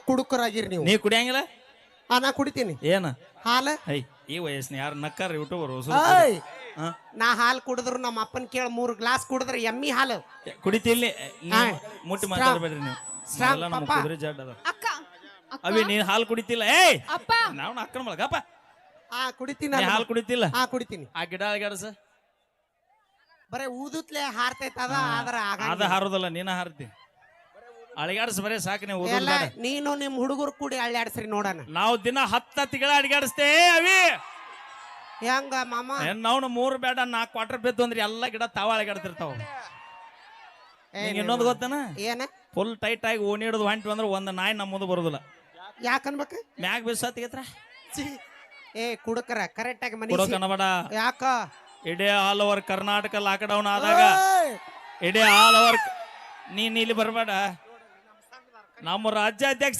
ಕುಡುಕರಾಗಿರಿ ನೀವು. ನೀ ಕುಡಿಯಂಗಿಲ್ಲ? ನಾ ಕುಡಿತೀನಿ. ಏನ ಹಾಲ ಐ ಈ ವಯಸ್ಸಿನ ಯಾರು ನಕ್ಕಾರ ಯೂಟ್ಯೂಬರ್ ನಾ ಹಾಲು ಕುಡಿದ್ರು ನಮ್ಮ ಅಪ್ಪನ ಕೇಳ 3 ಗ್ಲಾಸ್ ಕುಡಿದ್ರೆ ಎಮ್ಮಿ ಹಾಲು ಕುಡಿತಿಲ್ಲಿ. ಮುಟ್ಟಿ ಮಾತಾಡ್ಬೇಡ್ರಿ ನೀವು. ಎಲ್ಲ ನಮ್ಮ ಕುದುರೆ ಜಾಡ್ ಅದ. ಅವಿ ನೀನ್ ಹಾಲು ಕುಡಿತಿಲ್ಲ. ಏಯ್ ನಾವು ಅಕ್ಕನ ಮಳಗಪ್ಪ ಕುಡಿತೀನಿ. ಹಾಲು ಕುಡಿತಿಲ್ಲ? ಕುಡಿತೀನಿ. ಆ ಗಿಡ ಅಳಗಾಡಸ ಬರೇ ಊದುತ್ಲೆ ಹಾರ್ತೈತ ಅದ ಹಾರೋದಲ್ಲ, ನೀನ ಹಾರ್ತಿ. ಅಳಿಗಾಡ್ಸ್ ಬರೇ ಸಾಕು. ನೀವು ನೀನು ನಿಮ್ ಹುಡುಗರು ಕೂಡಿ ಅಳ್ಳಾಡ್ಸ್ರಿ ನೋಡಣ. ನಾವು ದಿನ 10 ತಿಂಗಳ ಅಡಿಗಾಡಿಸ್ತೇ ಅವಿ. ಹೆಂಗ ಮಾಮ? ನಾವು 3 ಬೇಡ 4 ಕ್ವಾರ್ಟರ್ ಬಿದ್ದು ಅಂದ್ರೆ ಎಲ್ಲ ಗಿಡ ತಾವ ಅಳಿಗಾಡ್ತಿರ್ತಾವ. ಇನ್ನೊಂದು ಗೊತ್ತನ? ಏನ? ಫುಲ್ ಟೈಟ್ ಆಗಿ ಓಣಿ ಹಿಡಿದು ಹೊಂಟಿ ಅಂದ್ರೆ ಒಂದ್ ನಾಯಿ ನಮ್ಮ ಮುಂದೆ ಬರುದಿಲ್ಲ. ಯಾಕನ್ಬೇಕ? ಮ್ಯಾಗ ಬಿಸತ್ತಿಗೆತ್ರ ಕುಡಕರ ಕರೆಕ್ಟ್ ಆಗಿ ಮನೆ ಕುಡಕನಬೇಡ. ಯಾಕ? ಇಡೇ ಆಲ್ ಓವರ್ ಕರ್ನಾಟಕ ಲಾಕ್ಡೌನ್ ಆದಾಗ ಇಡೇ ಆಲ್ ಓವರ್ ನೀನ್ ಇಲ್ಲಿ ಬರಬೇಡ. ನಮ್ಮ ರಾಜ್ಯಾಧ್ಯಕ್ಷ